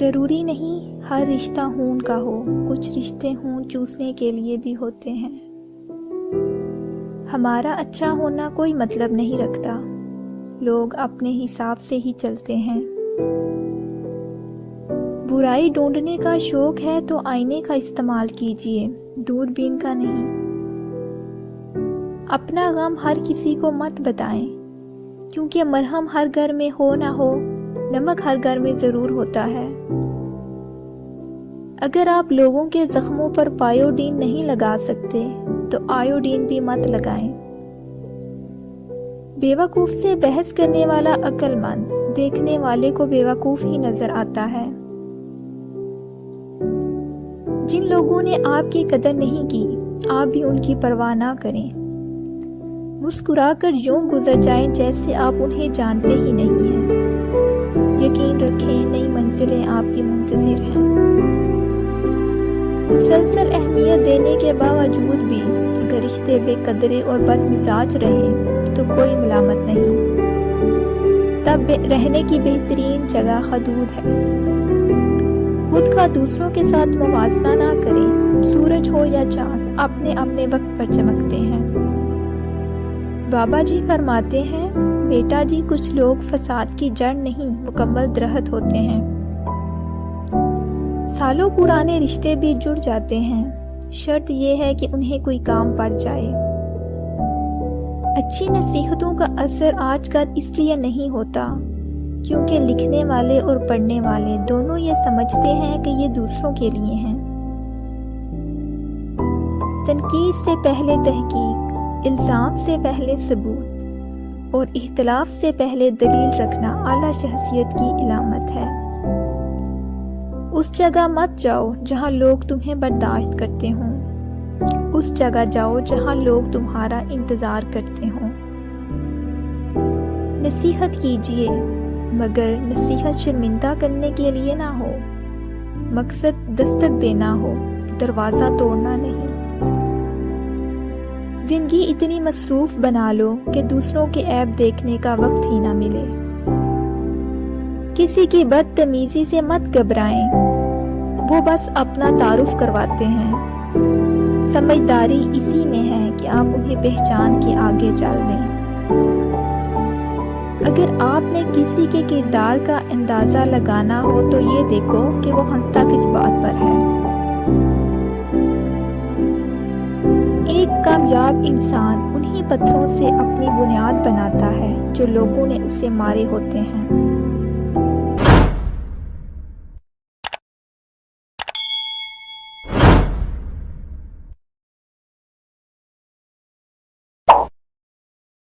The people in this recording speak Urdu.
ضروری نہیں ہر رشتہ خون کا ہو، کچھ رشتے خون چوسنے کے لیے بھی ہوتے ہیں۔ ہمارا اچھا ہونا کوئی مطلب نہیں رکھتا، لوگ اپنے حساب سے ہی چلتے ہیں۔ برائی ڈھونڈنے کا شوق ہے تو آئینے کا استعمال کیجیے، دوربین کا نہیں۔ اپنا غم ہر کسی کو مت بتائیں، کیونکہ مرہم ہر گھر میں ہو نہ ہو، نمک ہر گھر میں ضرور ہوتا ہے۔ اگر آپ لوگوں کے زخموں پر پائیوڈین نہیں لگا سکتے تو آیوڈین بھی مت لگائیں۔ بیوقوف سے بحث کرنے والا عقل مند دیکھنے والے کو بیوقوف ہی نظر آتا ہے۔ جن لوگوں نے آپ کی قدر نہیں کی، آپ بھی ان کی پرواہ نہ کریں۔ مسکرا کر یوں گزر جائیں جیسے آپ انہیں جانتے ہی نہیں ہیں۔ یقین رکھیں نئی منزلیں آپ کی منتظر ہیں۔ مسلسل اہمیت دینے کے باوجود بھی اگر رشتے بے قدرے اور بد مزاج رہیں تو کوئی ملامت نہیں، تب رہنے کی بہترین جگہ حدود ہے۔ خود کا دوسروں کے ساتھ موازنہ نہ کریں، سورج ہو یا چاند اپنے اپنے وقت پر چمکتے ہیں۔ بابا جی فرماتے ہیں، بیٹا جی کچھ لوگ فساد کی جڑ نہیں مکمل درخت ہوتے ہیں۔ سالوں پرانے رشتے بھی جڑ جاتے ہیں، شرط یہ ہے کہ انہیں کوئی کام پڑ جائے۔ اچھی نصیحتوں کا اثر آج کل اس لیے نہیں ہوتا کیونکہ لکھنے والے اور پڑھنے والے دونوں یہ سمجھتے ہیں کہ یہ دوسروں کے لیے ہیں۔ تنقید سے پہلے تحقیق، الزام سے پہلے ثبوت اور اختلاف سے پہلے دلیل رکھنا اعلیٰ شخصیت کی علامت ہے۔ اس جگہ مت جاؤ جہاں لوگ تمہیں برداشت کرتے ہوں، اس جگہ جاؤ جہاں لوگ تمہارا انتظار کرتے ہوں۔ نصیحت کیجیے مگر نصیحت شرمندہ کرنے کے لیے نہ ہو، مقصد دستک دینا ہو، دروازہ توڑنا نہیں۔ زندگی اتنی مصروف بنا لو کہ دوسروں کے عیب دیکھنے کا وقت ہی نہ ملے۔ کسی کی بدتمیزی سے مت گھبرائیں، وہ بس اپنا تعارف کرواتے ہیں۔ سمجھداری اسی میں ہے کہ آپ انہیں پہچان کے آگے چل دیں۔ اگر آپ نے کسی کے کردار کا اندازہ لگانا ہو تو یہ دیکھو کہ وہ ہنستا کس بات پر ہے۔ ایک کامیاب انسان انہی پتھروں سے اپنی بنیاد بناتا ہے جو لوگوں نے اسے مارے ہوتے ہیں۔